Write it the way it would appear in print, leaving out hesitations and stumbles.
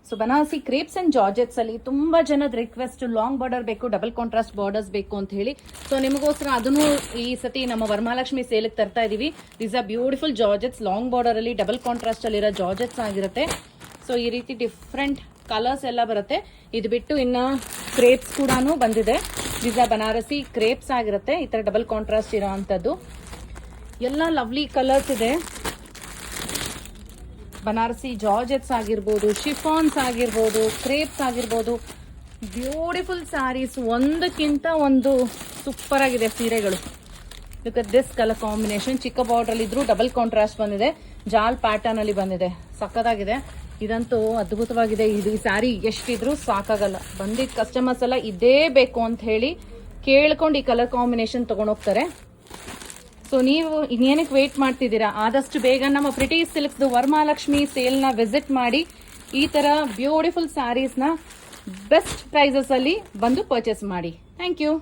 So Banarasi crepes and ಜಾರ್ಜೆಟ್ಸ್ ಅಲ್ಲಿ ತುಂಬಾ ಜನದ ರಿಕ್ವೆಸ್ಟ್ ಲಾಂಗ್ ಬಾರ್ಡರ್ ಬೇಕು, ಡಬಲ್ ಕಾಂಟ್ರಾಸ್ಟ್ ಬಾರ್ಡರ್ಸ್ ಬೇಕು ಅಂತ ಹೇಳಿ. ಸೊ ನಿಮಗೋಸ್ಕರ ಅದನ್ನು ಈ ಸತಿ ನಮ್ಮ ವರಮಹಾಲಕ್ಷ್ಮಿ ಸೇಲ್ಗೆ ತರ್ತಾ ಇದೀವಿ. These are beautiful georgettes, long border ಅಲ್ಲಿ ಡಬಲ್ ಕಾಂಟ್ರಾಸ್ಟ್ ಅಲ್ಲಿ ಇರೋ ಜಾರ್ಜೆಟ್ಸ್ ಆಗಿರುತ್ತೆ. ಸೊ ಈ ರೀತಿ ಡಿಫ್ರೆಂಟ್ ಕಲರ್ಸ್ ಎಲ್ಲ ಬರುತ್ತೆ. ಇದು ಬಿಟ್ಟು ಇನ್ನ ಕ್ರೇಪ್ಸ್ ಕೂಡ ಬಂದಿದೆ. ದೀಸ್ ಆರ್ ಬನಾರಸಿ ಕ್ರೇಪ್ಸ್ ಆಗಿರುತ್ತೆ, ಈ ತರ ಡಬಲ್ ಕಾಂಟ್ರಾಸ್ಟ್ ಇರೋ ಅಂತದ್ದು. ಎಲ್ಲ ಲವ್ಲಿ ಕಲರ್ಸ್ ಇದೆ. ಬನಾರಸಿ ಜಾರ್ಜೆಟ್ಸ್ ಆಗಿರ್ಬೋದು, ಶಿಫಾನ್ಸ್ ಆಗಿರ್ಬೋದು, ಕ್ರೇಪ್ಸ್ ಆಗಿರ್ಬೋದು, ಬ್ಯೂಟಿಫುಲ್ ಸ್ಯಾರೀಸ್, ಒಂದಕ್ಕಿಂತ ಒಂದು ಸೂಪರ್ ಆಗಿದೆ ಸೀರೆಗಳು. Look at this colour combination. ಚಿಕ್ಕ ಬಾರ್ಡರ್ ಅಲ್ಲಿ ಇದ್ರು ಡಬಲ್ ಕಾಂಟ್ರಾಸ್ಟ್ ಬಂದಿದೆ, ಜಾಲ್ ಪ್ಯಾಟರ್ನ್ ಅಲ್ಲಿ ಬಂದಿದೆ, ಸಕ್ಕತ್ತಾಗಿದೆ. ಇದಂತೂ ಅದ್ಭುತವಾಗಿದೆ. ಇದು ಈ ಸ್ಯಾರಿ ಎಷ್ಟಿದ್ರು ಸಾಕಾಗಲ್ಲ. ಬಂದಿದ್ದ ಕಸ್ಟಮರ್ಸ್ ಎಲ್ಲ ಇದೇ ಬೇಕು ಅಂತ ಹೇಳಿ ಕೇಳ್ಕೊಂಡು ಈ ಕಲರ್ ಕಾಂಬಿನೇಷನ್ ತಗೊಂಡೋಗ್ತಾರೆ. ಸೊ ನೀವು ಇನ್ನೇನಕ್ಕೆ ವೇಟ್ ಮಾಡ್ತಿದ್ದೀರಾ? ಆದಷ್ಟು ಬೇಗ ನಮ್ಮ ಪ್ರಿಟಿ ಸಿಲ್ಕ್ಸ್ ವರಮಹಾಲಕ್ಷ್ಮಿ ಸೇಲ್ ನ ವಿಸಿಟ್ ಮಾಡಿ ಈ ತರ ಬ್ಯೂಟಿಫುಲ್ ಸ್ಯಾರೀಸ್ ನ ಬೆಸ್ಟ್ ಪ್ರೈಸಸ್ ಅಲ್ಲಿ ಬಂದು ಪರ್ಚೇಸ್ ಮಾಡಿ. Thank you.